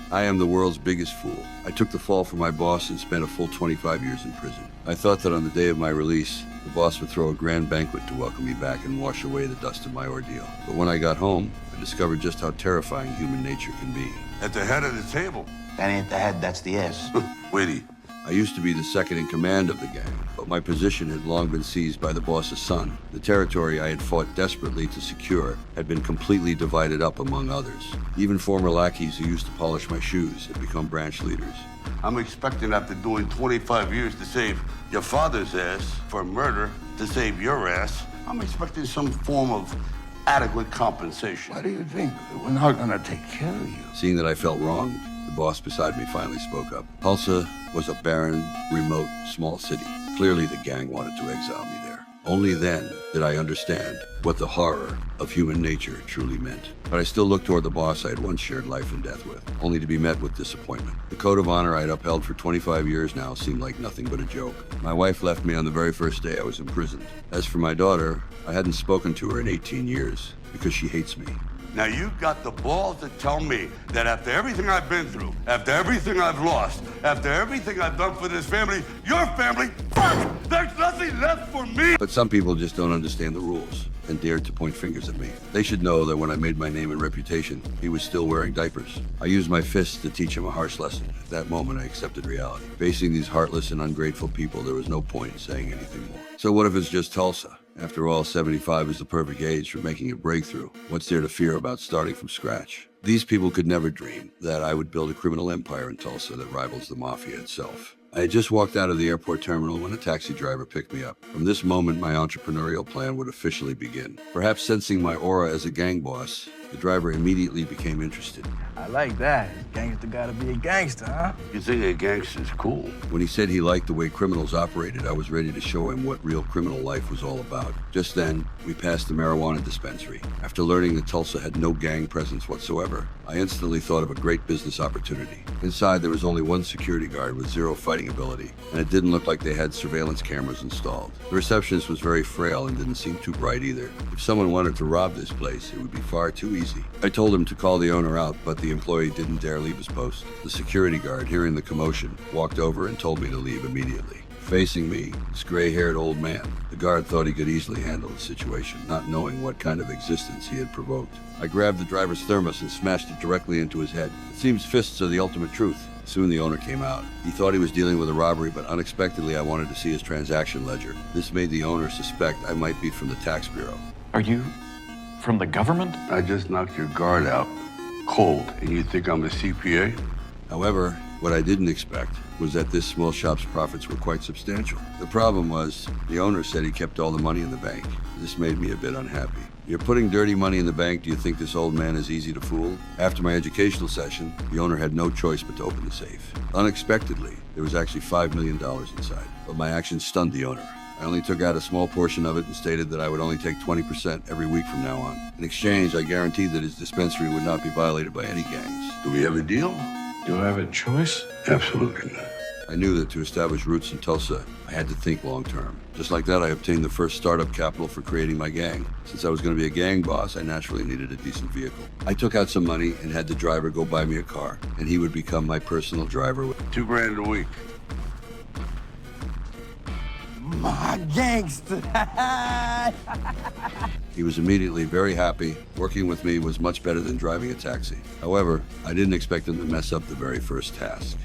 I am the world's biggest fool. I took the fall for my boss and spent a full 25 years in prison. I thought that on the day of my release, the boss would throw a grand banquet to welcome me back and wash away the dust of my ordeal. But when I got home, I discovered just how terrifying human nature can be. At the head of the table. That ain't the head, that's the ass. Witty. I used to be the second in command of the gang, but my position had long been seized by the boss's son. The territory I had fought desperately to secure had been completely divided up among others. Even former lackeys who used to polish my shoes had become branch leaders. I'm expecting after doing 25 years to save your father's ass for murder, to save your ass, I'm expecting some form of adequate compensation. Why do you think we're not gonna take care of you? Seeing that I felt wronged, the boss beside me finally spoke up. Tulsa was a barren, remote, small city. Clearly the gang wanted to exile me there. Only then did I understand what the horror of human nature truly meant. But I still looked toward the boss I had once shared life and death with, only to be met with disappointment. The code of honor I had upheld for 25 years now seemed like nothing but a joke. My wife left me on the very first day I was imprisoned. As for my daughter, I hadn't spoken to her in 18 years because she hates me. Now you got the balls to tell me that after everything I've been through, after everything I've lost, after everything I've done for this family, your family, fuck, there's nothing left for me. But some people just don't understand the rules and dared to point fingers at me. They should know that when I made my name and reputation, he was still wearing diapers. I used my fists to teach him a harsh lesson. At that moment, I accepted reality. Facing these heartless and ungrateful people, there was no point in saying anything more. So what if it's just Tulsa? After all, 75 is the perfect age for making a breakthrough. What's there to fear about starting from scratch? These people could never dream that I would build a criminal empire in Tulsa that rivals the mafia itself. I had just walked out of the airport terminal when a taxi driver picked me up. From this moment, my entrepreneurial plan would officially begin. Perhaps sensing my aura as a gang boss, the driver immediately became interested. I like that. Gangster gotta be a gangster, huh? You think a gangster's cool? When he said he liked the way criminals operated, I was ready to show him what real criminal life was all about. Just then, we passed the marijuana dispensary. After learning that Tulsa had no gang presence whatsoever, I instantly thought of a great business opportunity. Inside, there was only one security guard with zero fighting ability, and it didn't look like they had surveillance cameras installed. The receptionist was very frail and didn't seem too bright either. If someone wanted to rob this place, it would be far too easy. I told him to call the owner out, but the employee didn't dare leave his post. The security guard, hearing the commotion, walked over and told me to leave immediately. Facing me, this gray-haired old man. The guard thought he could easily handle the situation, not knowing what kind of existence he had provoked. I grabbed the driver's thermos and smashed it directly into his head. It seems fists are the ultimate truth. Soon the owner came out. He thought he was dealing with a robbery, but unexpectedly I wanted to see his transaction ledger. This made the owner suspect I might be from the tax bureau. Are you from the government? I just knocked your guard out cold, and you think I'm a CPA? However, what I didn't expect was that this small shop's profits were quite substantial. The problem was, the owner said he kept all the money in the bank. This made me a bit unhappy. You're putting dirty money in the bank, do you think this old man is easy to fool? After my educational session, the owner had no choice but to open the safe. Unexpectedly, there was actually $5 million inside, but my actions stunned the owner. I only took out a small portion of it and stated that I would only take 20% every week from now on. In exchange, I guaranteed that his dispensary would not be violated by any gangs. Do we have a deal? Do I have a choice? Absolutely not. I knew that to establish roots in Tulsa, I had to think long term. Just like that, I obtained the first startup capital for creating my gang. Since I was going to be a gang boss, I naturally needed a decent vehicle. I took out some money and had the driver go buy me a car, and he would become my personal driver. $2,000 a week. My gangster. He was immediately very happy. Working with me was much better than driving a taxi. However, I didn't expect him to mess up the very first task.